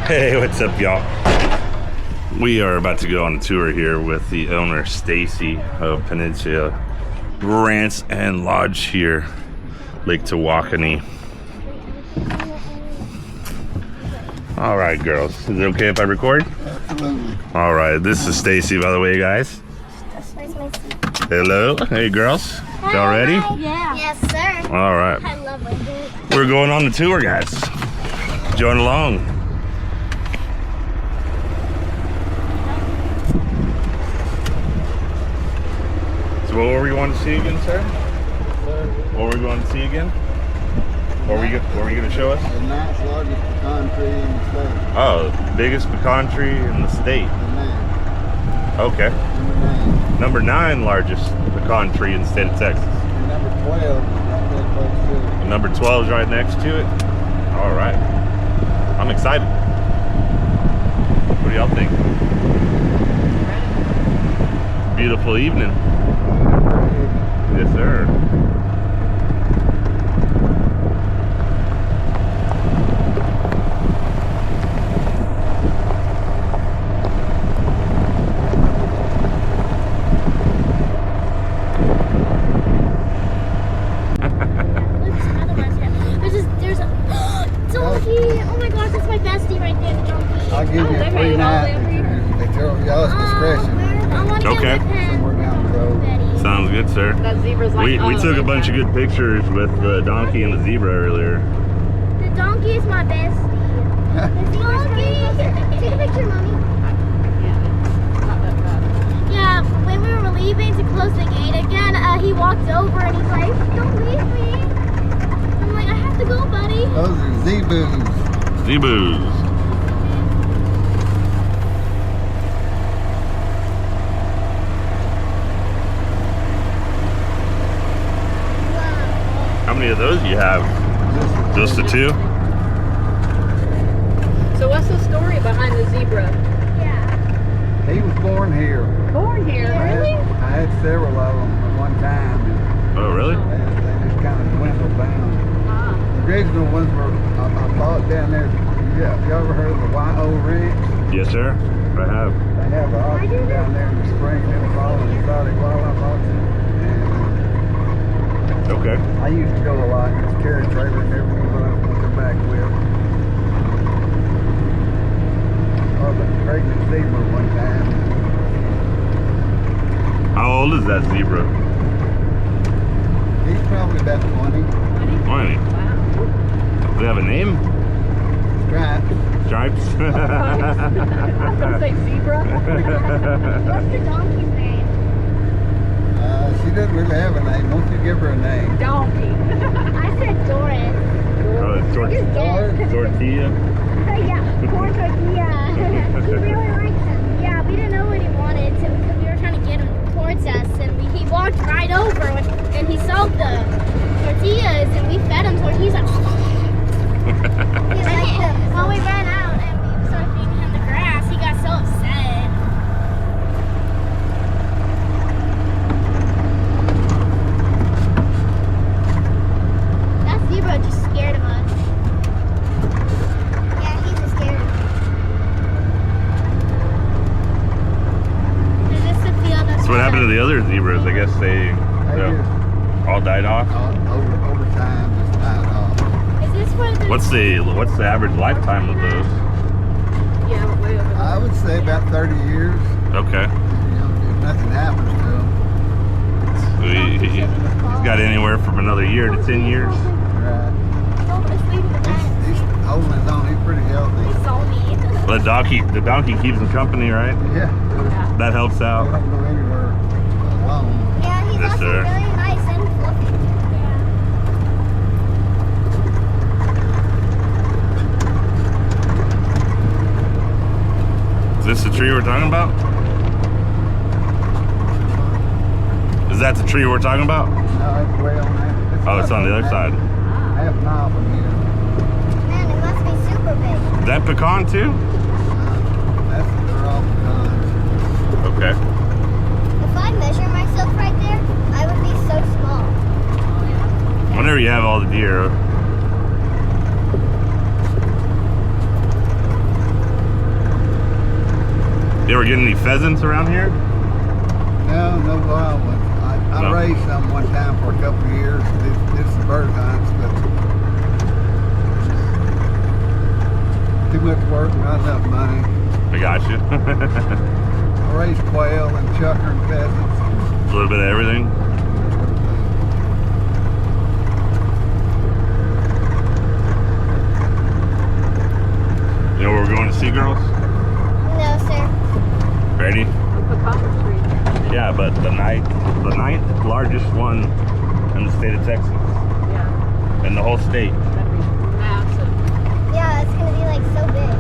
Hey, what's up, y'all? We are about to go on a tour here with the owner, Stacy, of Peninsula Ranch and Lodge here, Lake Tawakoni. All right, girls. Is it okay if I record? Absolutely. All right. This is Stacy, by the way, guys. Hello. Hey, girls. Y'all ready? Yeah. Yes, sir. All right. I love it. We're going on the tour, guys. Join along. So what were we going to see again, sir? What were we going to see again? What were you going to show us? The ninth largest pecan tree in the state. Oh, biggest pecan tree in the state. The nine. Okay. Number 9. Number 9 largest pecan tree in the state of Texas. And number 12 is right there close to it. And number 12 is right next to it. All right. I'm excited. What do y'all think? Beautiful evening. Yes, sir. There's a donkey. Oh my gosh, that's my bestie right there, the donkey. I'll give you a free night at y'all's discretion. I want to Okay. get with him. Somewhere down the road. Sounds good, sir. That zebra's like, We took a bunch of good pictures with the donkey and the zebra earlier. The donkey is my bestie. Donkey! Take a picture, mommy. Yeah, when we were leaving to close the gate again, he walked over and he's like, "Don't leave me." I'm like, "I have to go, buddy." Those are zebus. Zebus. How many of those do you have? Just the 2? So what's the story behind the zebra? Yeah. He was born here. Born here, really? I had several of them at one time. And Oh, really? they just kind of dwindled down. Ah. The original ones were, I bought down there. Yeah, you ever heard of the Y.O. Ranch? Yes, sir. I have. They have an auction down there in the spring and in the fall, and exotic wildlife auction. Okay. I used to go a lot, just carry a trailer and everything when I went to back with. Oh, the pregnant zebra one time. How old is that zebra? He's probably about 20. 20. Wow. Does it have a name? Stripes. Stripes? I was gonna say zebra. What's the donkey's name? She doesn't really have a name. Don't you give her a name? Donkey. I said Doris. Oh, it's You're good. tortilla. Yeah, poor tortilla. He really likes him. Yeah, we didn't know what he wanted because we were trying to get him towards us, and he walked right over and he saw the tortillas, and we fed him tortillas. He's like, when we ran out and we started feeding him the grass, he got so upset. That zebra just scared of us. Yeah, he's just scared. Is this the field that's So what happened to the other zebras? I guess they They just, all died off. over time, just died off. Is this where the What's the average lifetime of those? Yeah, way over I would say about 30 years. Okay. You know, if nothing happens to them. So he's got anywhere from another year to 10 years. Right. Oh, it's leaving the fence. He's holding his own. He's pretty healthy. He saw me. Well, the donkey keeps him company, right? Yeah. That helps They out. don't go anywhere alone. Yeah, he's Yes, also sir. really nice and fluffy. Is this the tree we're talking about? Is that the tree we're talking about? No, it's way on that. Oh, it's on the other side. Half mile from here. Man, it must be super big. Is that pecan too? That's they're all pecans. Okay. If I measure myself right there, I would be so small. Whenever you have all the deer. ever get any pheasants around here? No, no wild ones. I No. raised some one time for a couple of years. Did some bird hunts, but too much work, not enough money. I got you. I raised quail and chucker and pheasants. A little bit of everything. You know where we're going to see, girls? No, sir. Ready? Pecan tree. Yeah, but the ninth largest one in the state of Texas, Yeah, in the whole state. that'd be massive. Yeah, it's gonna be like so big.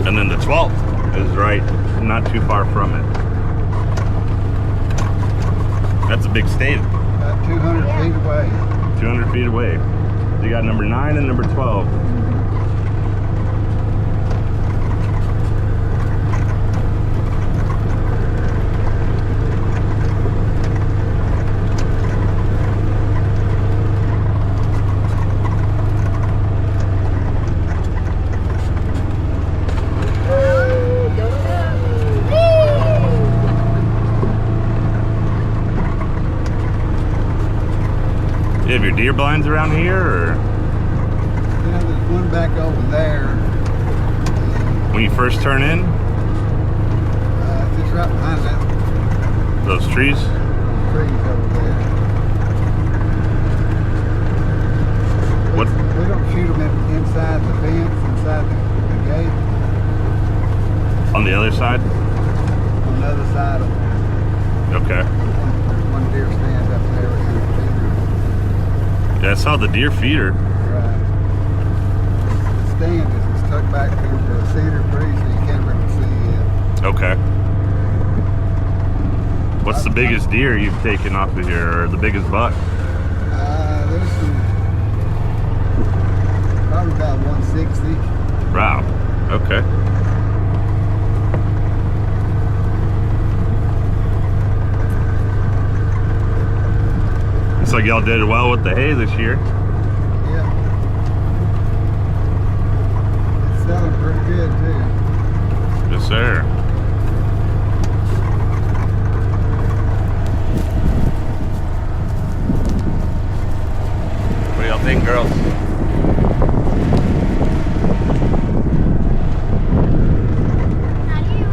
And then the 12th is right not too far from it. That's a big state, About 200 Yeah. feet away. 200 feet away. You got number 9 and number 12. You have your deer blinds around here, or Yeah, there's one back over there. when you first turn in, Just right behind that those trees? trees over there. What? We don't shoot them inside the fence, inside the gate. On the other side? On the other side of Okay. one deer stand up there with your feeder. Yeah, I saw the deer feeder. Right. The stand is tucked back into a cedar tree, so you can't really see it. Okay. What's the biggest deer you've taken off of here, or the biggest buck? There's some, probably about 160. Wow. Okay. Looks like y'all did well with the hay this year. Yeah. It's selling pretty good too. Yes, sir. What do y'all think, girls? How do you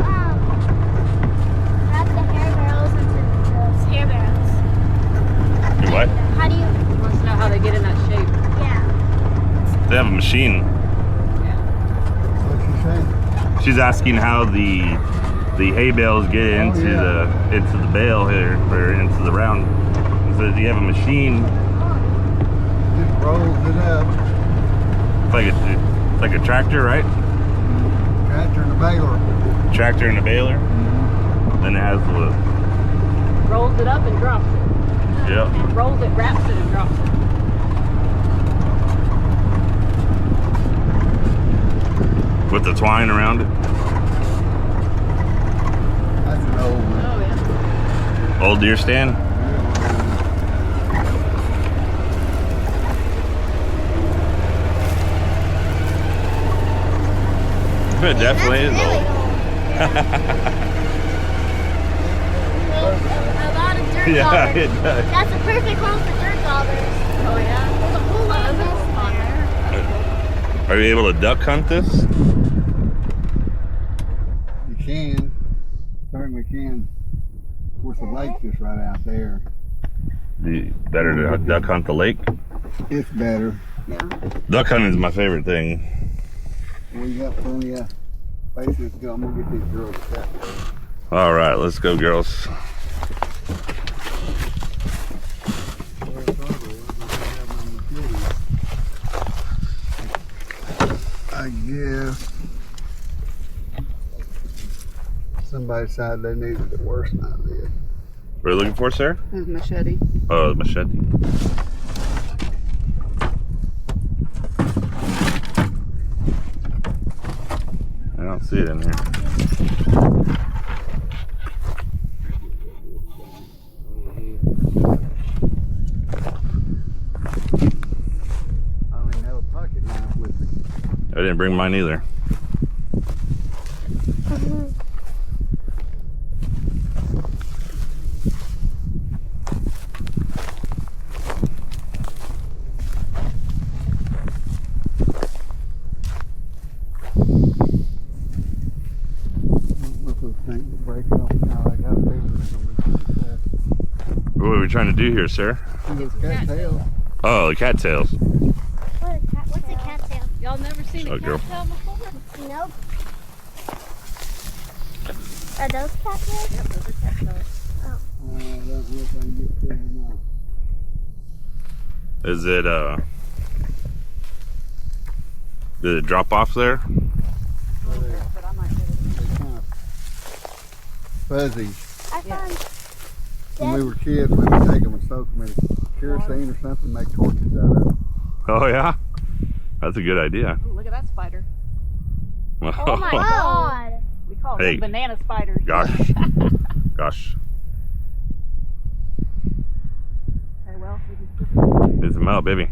wrap the hair barrels into those hair barrels? You what? How do you? He wants to know how they get in that shape. Yeah. They have a machine. What's she saying? She's asking how the hay bales get into the bale here, or into the round. So you have a machine. Just rolls it up. It's like a tractor, right? Tractor and a baler. Tractor and a baler. Then it has the Rolls it up and drops it. yep. Rolls it, wraps it, and drops it. With the twine around it. That's an old one. Oh yeah. Old deer stand. It definitely is That's really old. old. A lot of dirt Yeah, daughters. it does. That's a perfect home for dirt daughters. Oh yeah. There's a whole lot of There's a this whole lot there. Are you able to duck hunt this? You can. Certainly can. Of course, the lake's just right out there. Better to duck hunt the lake. It's better. Yeah. Duck hunting is my favorite thing. We got plenty of places to go. I'm gonna get these girls set. All right, let's go, girls. I guess somebody decided they needed it worse than I did. What are you looking for, sir? His machete. Oh, machete. I don't see it in here. I don't even have a pocket knife. didn't bring mine either. What are we trying to do here, sir? Oh, the cattails. What's a cattail? Y'all never seen Shut a up, girl. cattail before? Nope. Are those cattails? Yep, those are cattails. Is it did it drop off there? But I might be able to. Fuzzy. I found When we were kids, we would take them and soak them in kerosene or something, make torches out of them. Oh yeah, that's a good idea. Ooh, look at that spider. Oh my god. We call Hey. them banana spiders. Gosh, gosh, Okay, well, we can get them out, baby.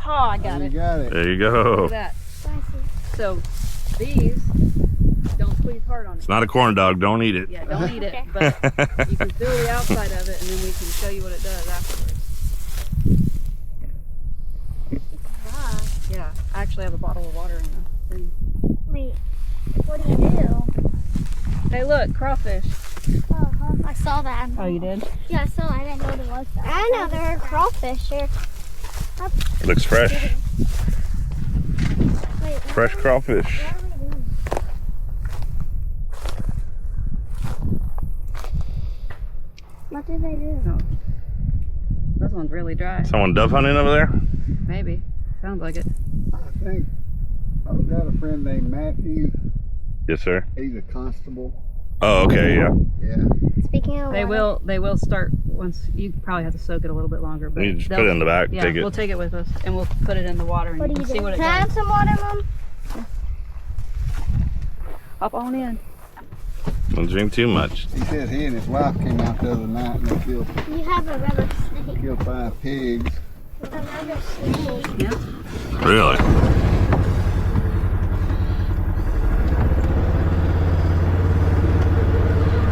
Oh, I got You it. got it. There you Look go. at that. Spicy. So these don't squeeze hard on it. It's not a corn dog. Don't eat it. Yeah, don't eat it. Okay. But you can feel the outside of it, and then we can show you what it does afterwards. Ah. Yeah, I actually have a bottle of water in the thing. Wait. What do you do? Hey, look, crawfish. Oh, I saw that. Oh, you did? Yeah, I saw. I didn't know there was that. I know there are crawfish here. It looks fresh. Wait, Fresh crawfish. what are we doing? What did they do? No. This one's really dry. Someone dove hunting over there? Maybe. Sounds like it. I think I've got a friend named Matthew. Yes, sir. He's a constable. Oh, okay, yeah. Yeah. Speaking of They will start once. You probably have to soak it a little bit longer. But You just they'll- put it in the back. Yeah, Take it. we'll take it with us, and we'll put it in the water, and What you do can you see do? what it Can I have does. some water, Mom? Hop on in. Don't drink too much. He said he and his wife came out the other night and they killed You have a rubber snake. 5 pigs. A rubber snake. Yeah. Really?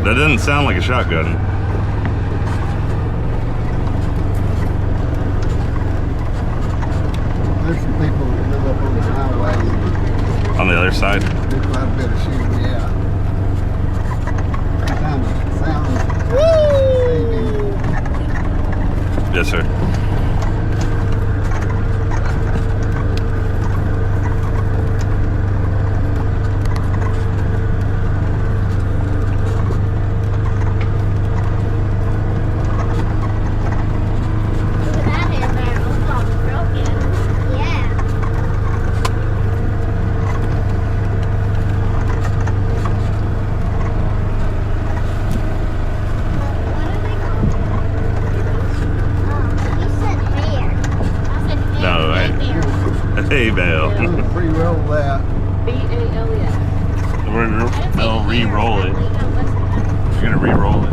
That doesn't sound like a shotgun. There's some people that live up on the highway On the other side? and do quite a bit of shooting, yeah. Sometimes it sounds deceiving. Yes, sir. Look at that hair barrel. It's all broken. Yeah. What are they called? Oh, you said hair. I said hair. No, Hair I- barrel. Hey, Belle. I'm gonna pre-roll that. B-A-L-E-S. They'll re-roll it. You're gonna re-roll it.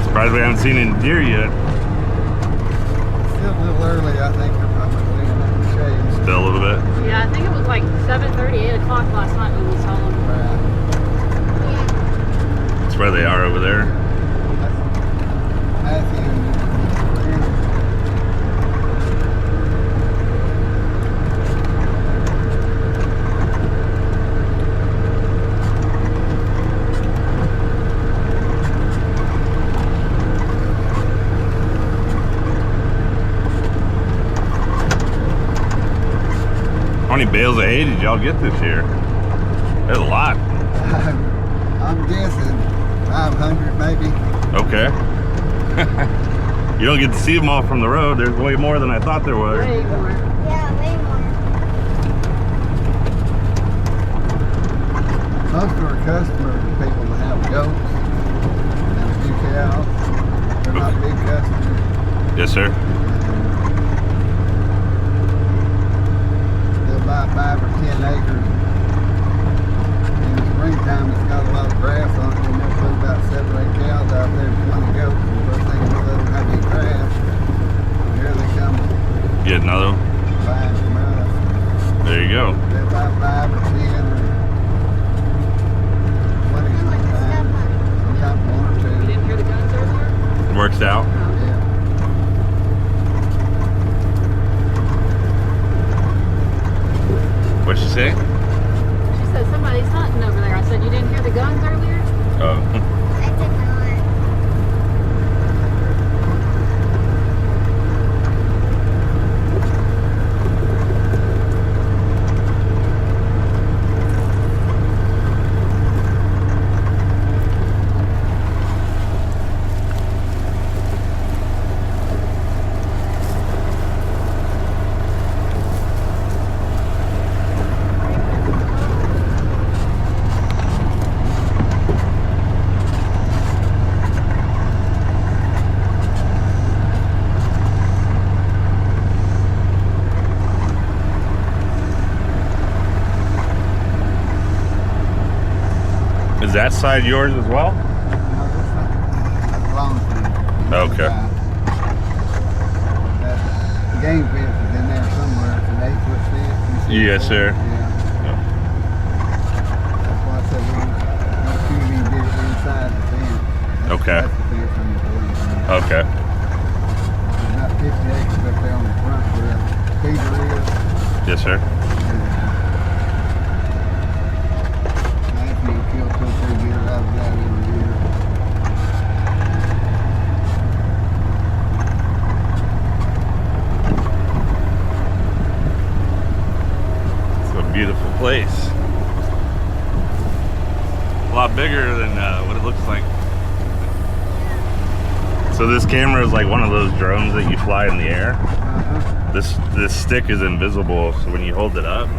Surprised we haven't seen any deer yet. Still a little early, I think they're probably cleaning up the shades. Still a little bit. Yeah, I think it was like 7:30, 8 o'clock last night when we saw them. Right. That's where they are over there. Matthew and How many bales of hay did y'all get this year? There's a lot. I'm guessing 500 maybe. Okay. You don't get to see them all from the road. There's way more than I thought there was. Way more. Yeah, way more. Most of our customers are people that have goats and a few cows. They're not big customers. Yes, sir. They'll buy 5 or 10 acres. In the springtime, it's got a lot of grass on it, and they'll put about 7 or 8 cows out there and 20 goats. And first thing you know, they don't have any grass. And here they come Get another one. buying from us. There you go. They'll buy 5 or 10 or 20 I like the stuff sometimes. on it. Sometimes 1 or You 2. didn't hear the guns earlier? Works out. Oh. Yeah. What'd she say? She said somebody's hunting over there. I said, you didn't hear the guns earlier? Oh. I did not. Is that side yours as well? No, this one belongs to me. Okay. That game fence is in there somewhere. It's an 8-foot fence. You see Yes, it? sir. Yeah. That's why I said we don't shoot any deer inside the fence. Okay. That's the fence I'm going to. Okay. There's about 50 acres up there on the front where the feeder is. Yes, sir. I think you kill 2 or 3 deer out of that every year. It's a beautiful place. A lot bigger than what it looks like. So this camera is like one of those drones that you fly in the air. Uh-huh. This stick is invisible, so when you hold it up,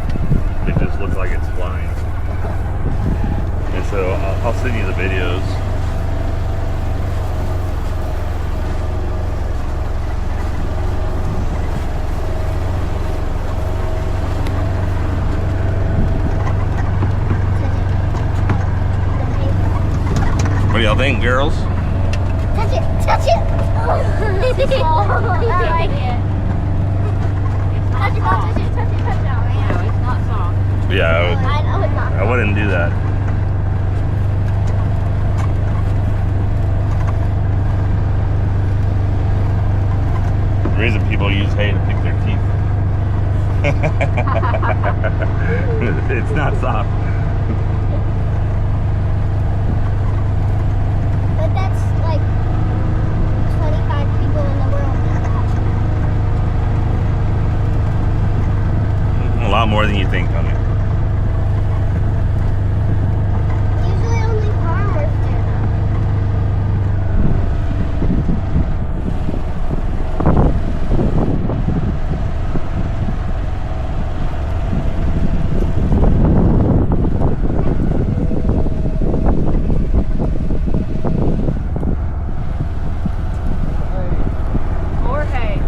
it just looks like it's flying. And so I'll send you the videos. What do y'all think, girls? Touch it! Touch it! Oh, I like it. Touch it, touch it, touch it, touch it. No, it's not soft. Yeah, I know it's not. I wouldn't do that. The reason people use hay to pick their teeth. It's not soft. But that's like 25 people in the world do that. A lot more than you think, honey. Usually only farmers do that. Or hay.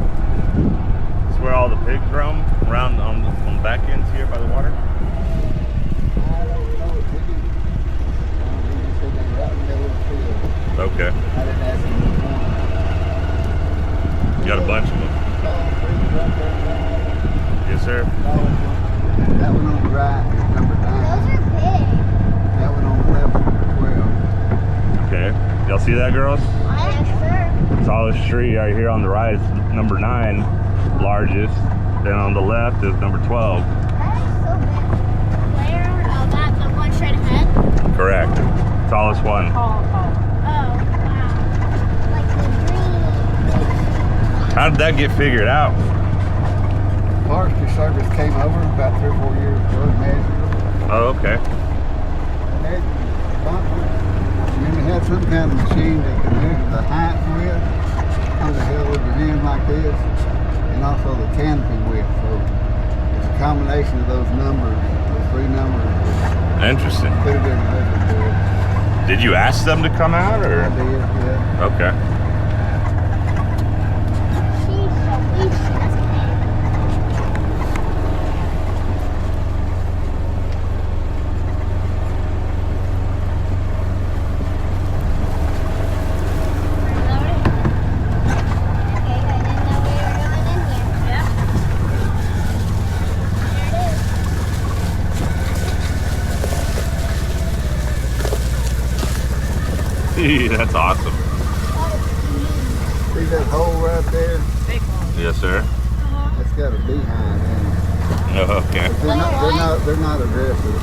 It's where all the pigs roam around on the back ends here by the water. I don't know. He just said they were out in the middle of the field. Okay, I didn't ask him which one. you got a bunch of them. Yes, sir. That one on the right is number 9. Those are big. That one on the left is number 12. Okay, y'all see that, girls? Yes, sir. Tallest tree right here on the right is number 9, largest. Then on the left is number 12. That is so big. Where? Oh, that the one straight ahead? Correct. Tallest one. Tall, tall. Oh, wow. Like the green. How did that get figured out? Forestry Service came over about 3 or 4 years ago and measured. Oh, okay. And they bumped it. And then they had some kind of machine that could measure the height with on the hill like this, and also the canopy width. So it's a combination of those numbers, those three numbers. Interesting. Could have been record for it. Did you ask them to come out, or? I did, yeah. Okay. That's awesome. See that hole right there? Yes, sir. That's got a beehive in it. Oh, okay. But they're not aggressive.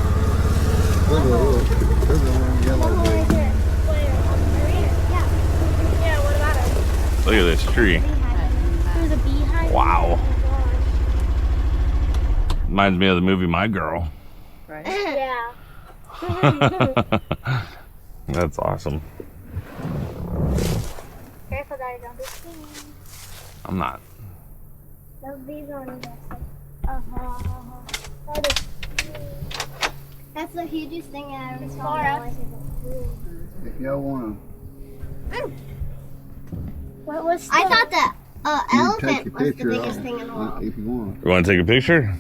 Look at this. Look at the one yellow bee. Yeah, what about it? Look at this tree. There's a beehive. Wow. Oh my Reminds me of the movie My Girl. Right. gosh. Yeah. That's awesome. Careful, Daddy, don't be stinging. I'm not. Those bees are aggressive. That's the hugest thing I ever saw. If y'all want What was? I thought the to, take elephant a was the picture biggest of thing in the world. if you want. You want to take a picture?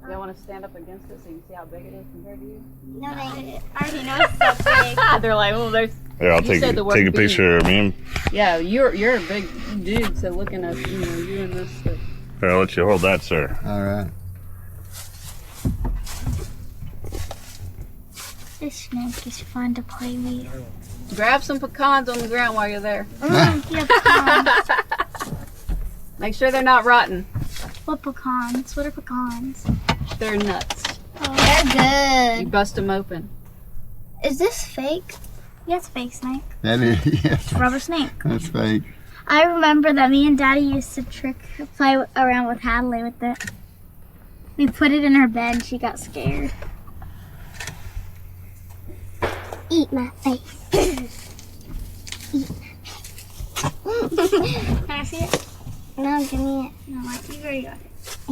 Y'all want to stand up against it so you can see how big it is compared to you? No, I already know it's so big. They're like, oh, there's. Here, I'll You take said the word take a bee. picture of me. Yeah, you're a big dude, so looking at you and this. Here, I'll let you hold that, sir. All right. This snake is fun to play with. Grab some pecans on the ground while you're there. Pecans. Make sure they're not rotten. What pecans? What are pecans? They're nuts. They're You bust them open. Is this fake? Yes, fake snake. That is, yes. Rubber snake. That's fake. I remember that me and Daddy used to play around with Hadley with it. We put it in her bed and she got scared. Eat my face. Eat my face. Can I see it? No, give me it. No, I think you already got it.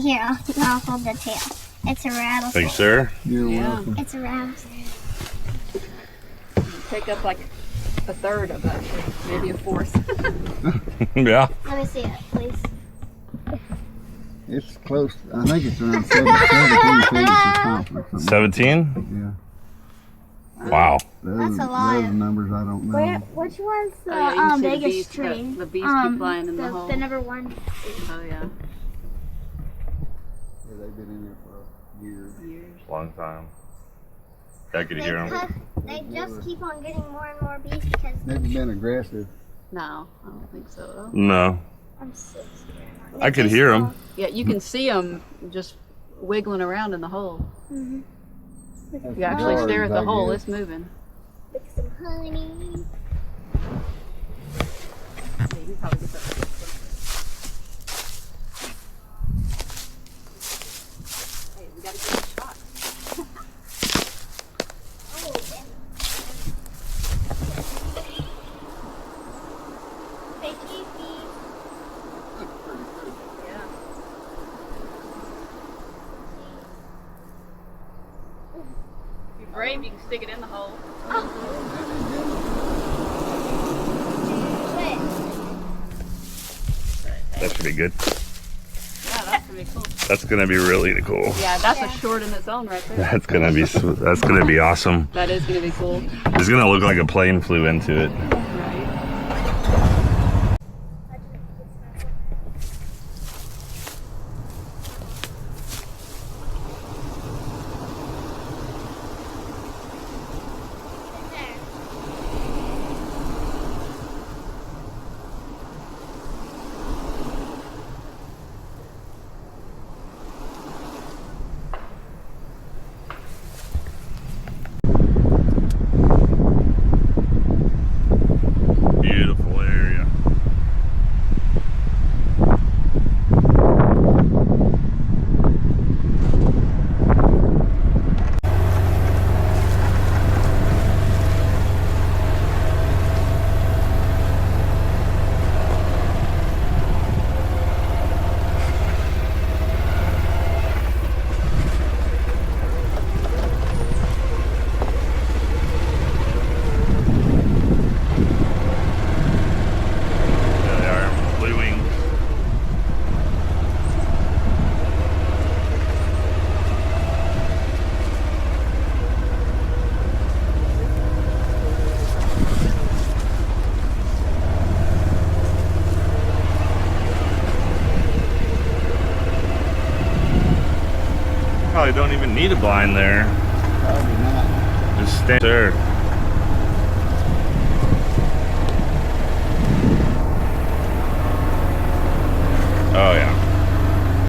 Here, I'll hold the tail. It's a rattlesnake. Thanks, sir. You're Yeah. welcome. It's a rattlesnake. Take up like a third of that, maybe a fourth. Yeah. Let me see it, please. It's close. I think it's around 17 feet circumference. 17? Yeah. Wow. That's a lot. Those numbers I don't know. Which was the Oh, yeah, you see the biggest bees, tree? the bees keep flying in the hole. The number one. Oh yeah, Yeah, they've been in there for years. years. Long time. I could hear them. They just keep on getting more and more bees because Never been aggressive. No, I don't think so. Though. No. I'm so scared. I could hear them. Yeah, you can see them just wiggling around in the hole. Mm-hmm. If you actually stare at the Birds, I hole, guess. it's moving. With some honey. Yeah, you can probably get that. Hey, we gotta get a shot. Yeah. If you're brave, you can stick it in the hole. That should be good. Yeah, that's gonna be cool. That's gonna be really cool. Yeah, that's a short in its own right there. That's gonna be awesome. That is gonna be cool. It's gonna look like a plane flew into it. Right. probably don't even need a blind there. Probably not. Just stand there. Oh yeah.